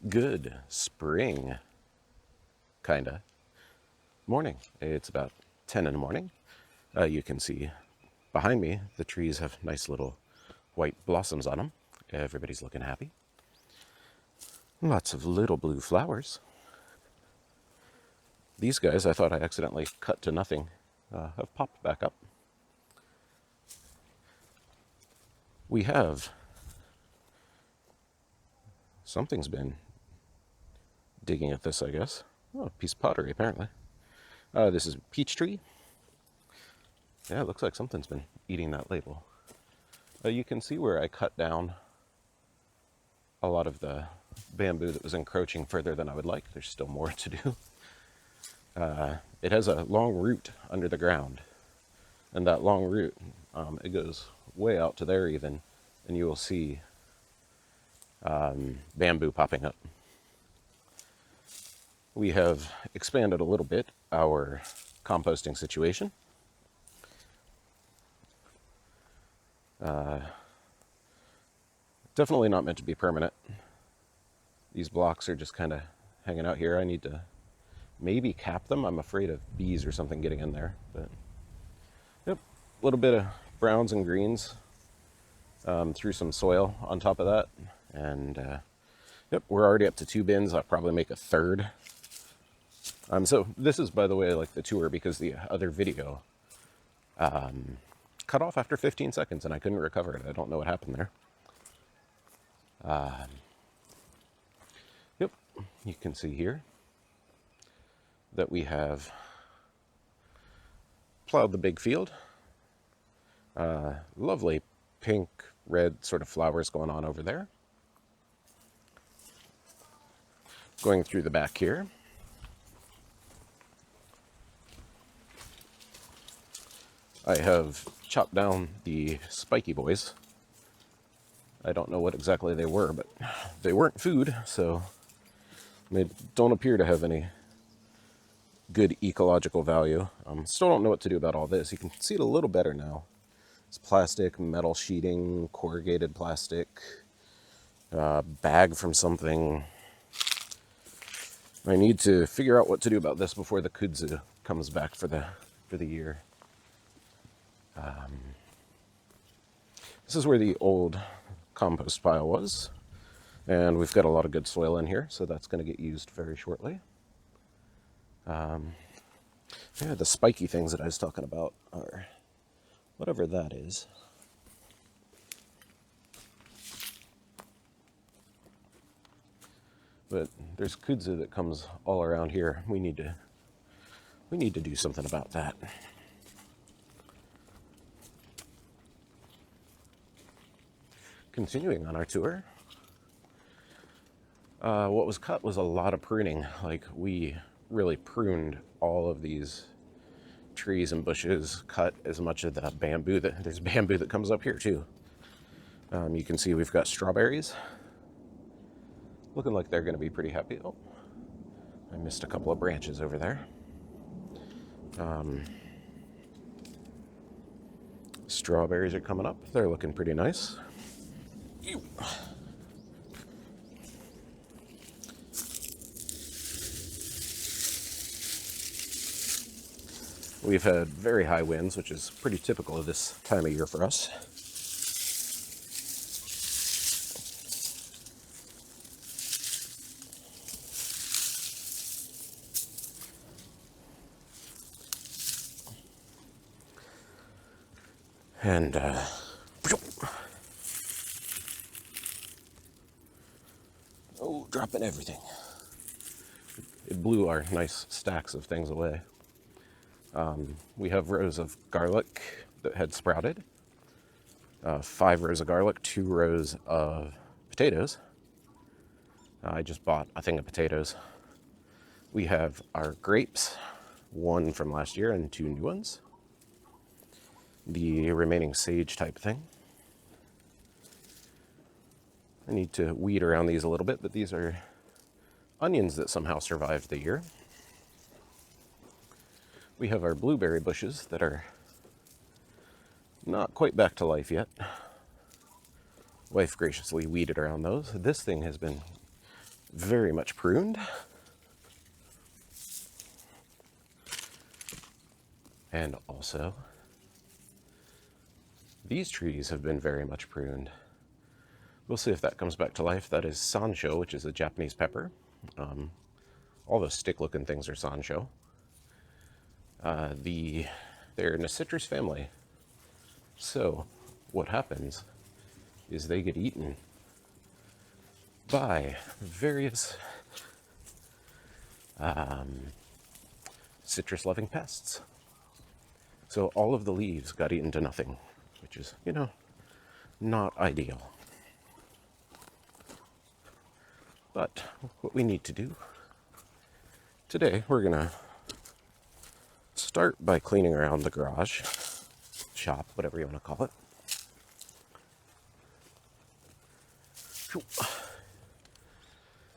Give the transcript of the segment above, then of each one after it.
Good spring, kinda, morning. It's about 10 in the morning. You can see behind me the trees have nice little white blossoms on them. Everybody's looking happy. Lots of little blue flowers. These guys I thought I accidentally cut to nothing have popped back up. We have something's been digging at this, I guess. Oh, a piece of pottery apparently. This is a peach tree. Yeah, it looks like something's been eating that label. You can see where I cut down a lot of the bamboo that was encroaching further than I would like. There's still more to do. It has a long root under the ground, and that long root, it goes way out to there even, and you will see bamboo popping up. We have expanded a little bit our composting situation. Definitely not meant to be permanent. These blocks are just kind of hanging out here. I need to maybe cap them. I'm afraid of bees or something getting in there. But yep, a little bit of browns and greens. Threw some soil on top of that. And yep, we're already up to 2 bins. I'll probably make a third. So this is, by the way, like the tour, because the other video cut off after 15 seconds and I couldn't recover it. I don't know what happened there. Yep, you can see here that we have plowed the big field. Lovely pink, red sort of flowers going on over there. Going through the back here. I have chopped down the spiky boys. I don't know what exactly they were, but they weren't food, so they don't appear to have any good ecological value. Still don't know what to do about all this. You can see it a little better now. It's plastic, metal sheeting, corrugated plastic, bag from something. I need to figure out what to do about this before the kudzu comes back for the year. This is where the old compost pile was, and we've got a lot of good soil in here, so that's going to get used very shortly. Yeah, the spiky things that I was talking about are whatever that is. But there's kudzu that comes all around here. We need to do something about that. Continuing on our tour, what was cut was a lot of pruning. Like, we really pruned all of these trees and bushes, cut as much of the bamboo there's bamboo that comes up here too. You can see we've got strawberries. Looking like they're going to be pretty happy. Oh, I missed a couple of branches over there. Strawberries are coming up. They're looking pretty nice. Ew. We've had very high winds, which is pretty typical of this time of year for us. And oh, dropping everything. It blew our nice stacks of things away. We have rows of garlic that had sprouted. 5 rows of garlic, 2 rows of potatoes. I just bought a thing of potatoes. We have our grapes, 1 from last year and 2 new ones. The remaining sage type thing. I need to weed around these a little bit, but these are onions that somehow survived the year. We have our blueberry bushes that are not quite back to life yet. Wife graciously weeded around those. This thing has been very much pruned. And also, these trees have been very much pruned. We'll see if that comes back to life. That is sansho, which is a Japanese pepper. All those stick-looking things are sansho. They're in a citrus family. So what happens is they get eaten by various citrus-loving pests. So all of the leaves got eaten to nothing, which is, not ideal. But what we need to do today, we're going to start by cleaning around the garage, shop, whatever you want to call it.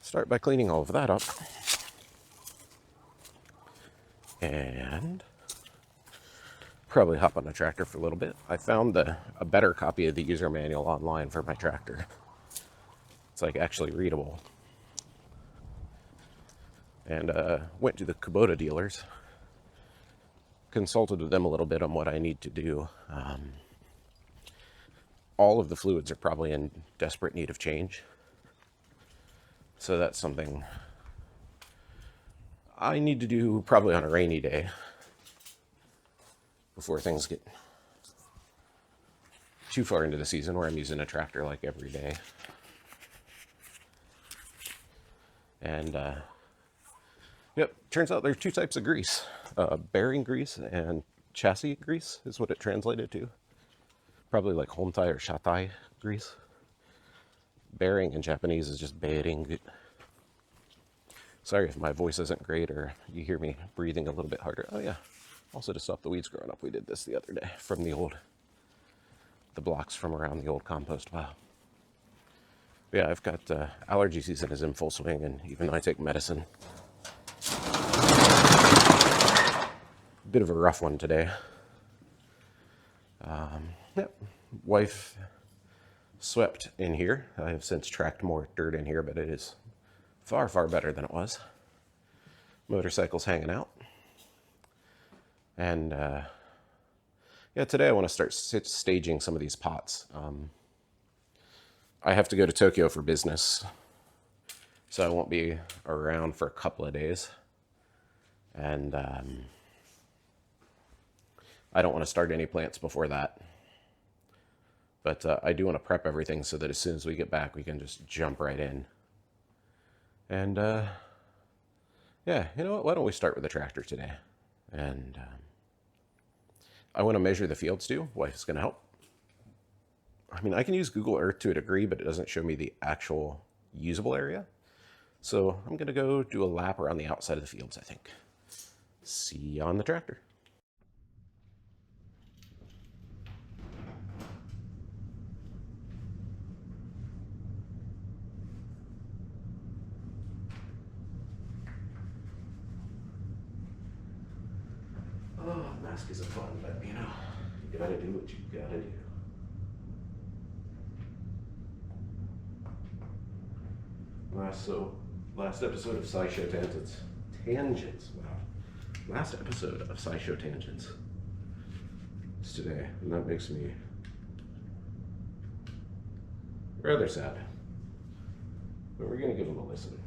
Start by cleaning all of that up. And probably hop on a tractor for a little bit. I found a better copy of the user manual online for my tractor. It's like actually readable. And went to the Kubota dealers, consulted with them a little bit on what I need to do. All of the fluids are probably in desperate need of change. So that's something I need to do probably on a rainy day before things get too far into the season where I'm using a tractor like every day. And yep, turns out there are two types of grease. Bearing grease and chassis grease is what it translated to. Probably like hontai or shatai grease. Bearing in Japanese is just bearing. Sorry if my voice isn't great or you hear me breathing a little bit harder. Oh yeah, also to stop the weeds growing up, we did this the other day from the blocks from around the old compost pile. Yeah, I've got allergy season is in full swing, and even though I take medicine, bit of a rough one today. Yep, wife swept in here. I have since tracked more dirt in here, but it is far, far better than it was. Motorcycle's hanging out. And yeah, today I want to start staging some of these pots. I have to go to Tokyo for business, so I won't be around for a couple of days. And I don't want to start any plants before that. But I do want to prep everything so that as soon as we get back, we can just jump right in. And yeah, you know what? Why don't we start with the tractor today? And I want to measure the fields too. Wife's going to help. I mean, I can use Google Earth to a degree, but it doesn't show me the actual usable area. So I'm going to go do a lap around the outside of the fields, I think. See you on the tractor. Oh, mask is a fun, but you gotta do what you gotta do. Last episode of SciShow Tangents. Wow. Last episode of SciShow Tangents is today, and that makes me rather sad. But we're gonna give them a listen.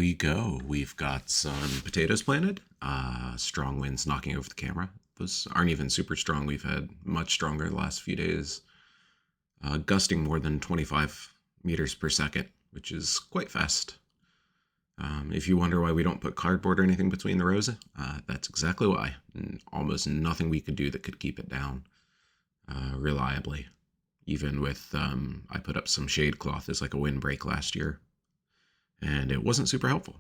we go. We've got some potatoes planted. Strong winds knocking over the camera. Those aren't even super strong. We've had much stronger the last few days, gusting more than 25 meters per second, which is quite fast. If you wonder why we don't put cardboard or anything between the rows, that's exactly why. Almost nothing we could do that could keep it down reliably. Even with, I put up some shade cloth as like a windbreak last year, and it wasn't super helpful.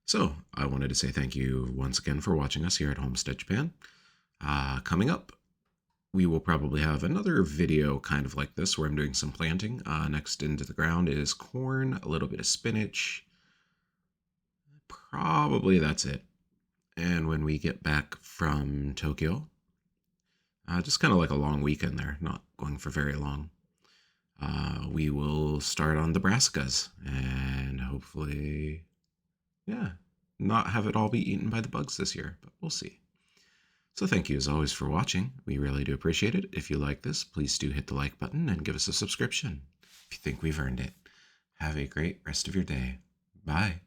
So I wanted to say thank you once again for watching us here at Homestead Japan. Coming up, we will probably have another video kind of like this where I'm doing some planting. Next into the ground is corn, a little bit of spinach. Probably that's it. And when we get back from Tokyo, just kind of like a long weekend there, not going for very long, we will start on the brassicas and hopefully, yeah, not have it all be eaten by the bugs this year, but we'll see. So thank you as always for watching. We really do appreciate it. If you like this, please do hit the like button and give us a subscription if you think we've earned it. Have a great rest of your day. Bye.